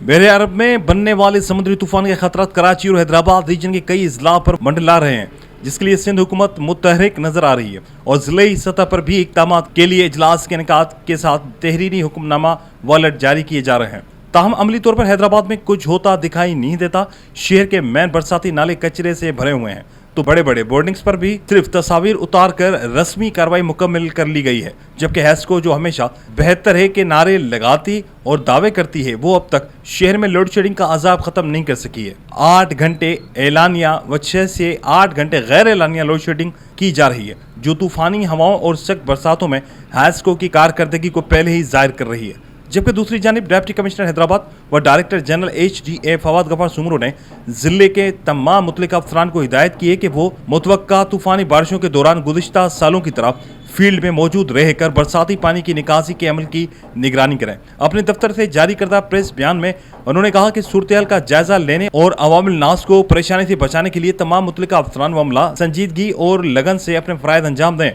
बहरे अरब में बनने वाले समुद्री तूफान के खतरात कराची और हैदराबाद रीजन के कई अजला पर मंडला रहे हैं, जिसके लिए सिंध हुकूमत मुतहरिक नजर आ रही है और जिले सतह पर भी इक़दाम के लिए इजलास के इनेकाद के साथ तहरीरी हुक्मनामा वालट जारी किए जा रहे हैं। ताहम अमली तौर पर हैदराबाद में कुछ होता दिखाई नहीं देता। शहर के मेन बरसाती नाले कचरे से भरे हुए हैं, तो बड़े बड़े बोर्डिंग्स पर भी सिर्फ तस्वीर उतार कर रस्मी कार्रवाई मुकम्मल कर ली गई है। जबकि हैस्को जो हमेशा बेहतर है के नारे लगाती और दावे करती है, वो अब तक शहर में लोड शेडिंग का अजाब खत्म नहीं कर सकी है। 8 घंटे एलानिया व 6 से 8 घंटे गैर एलानिया लोड शेडिंग की जा रही है, जो तूफानी हवाओं और सख्त बरसातों में हैस्को की कारकर्दगी को पहले ही जाहिर कर रही है। जबकि दूसरी जानिब डिप्टी कमिश्नर हैदराबाद व director general HDA Fawad Ghaffar Soomro ने जिले के तमाम मुतल्लिका अफसरान को हिदायत की है कि वो मुतवक्का तूफानी बारिशों के दौरान गुज़िश्ता सालों की तरह फील्ड में मौजूद रहकर बरसाती पानी की निकासी के अमल की निगरानी करें। अपने दफ्तर से जारी करदा प्रेस बयान में उन्होंने कहा कि सूरत-ए-हाल का जायजा लेने और अवामिल नास को परेशानी से बचाने के लिए तमाम मुतल्लिका अफसरान व अमला संजीदगी और लगन से अपने फ़राइज़ अंजाम दें।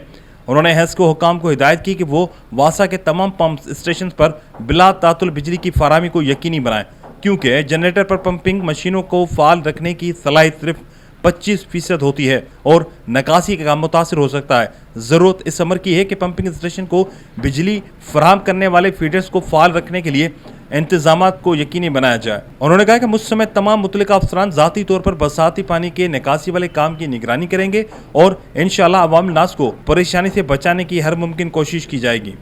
उन्होंने हैस्को हुकाम को हिदायत की कि वो वासा के तमाम पंप स्टेशन पर बिला तातुल बिजली की फराहमी को यकीनी बनाएं, क्योंकि जनरेटर पर पंपिंग मशीनों को फाल रखने की सलाहियत सिर्फ 25% होती है और निकासी का काम मुतासर हो सकता है। ज़रूरत इस अमर की है कि पंपिंग स्टेशन को बिजली फराहम करने वाले फीडर्स को फाल रखने के लिए इंतजामात को यकीनी बनाया जाए। उन्होंने कहा कि मुझ समय तमाम मुतल्लिका अफसरान ज़ाती तौर पर बरसाती पानी के निकासी वाले काम की निगरानी करेंगे और इंशाअल्लाह अवाम नास को परेशानी से बचाने की हर मुमकिन कोशिश की जाएगी।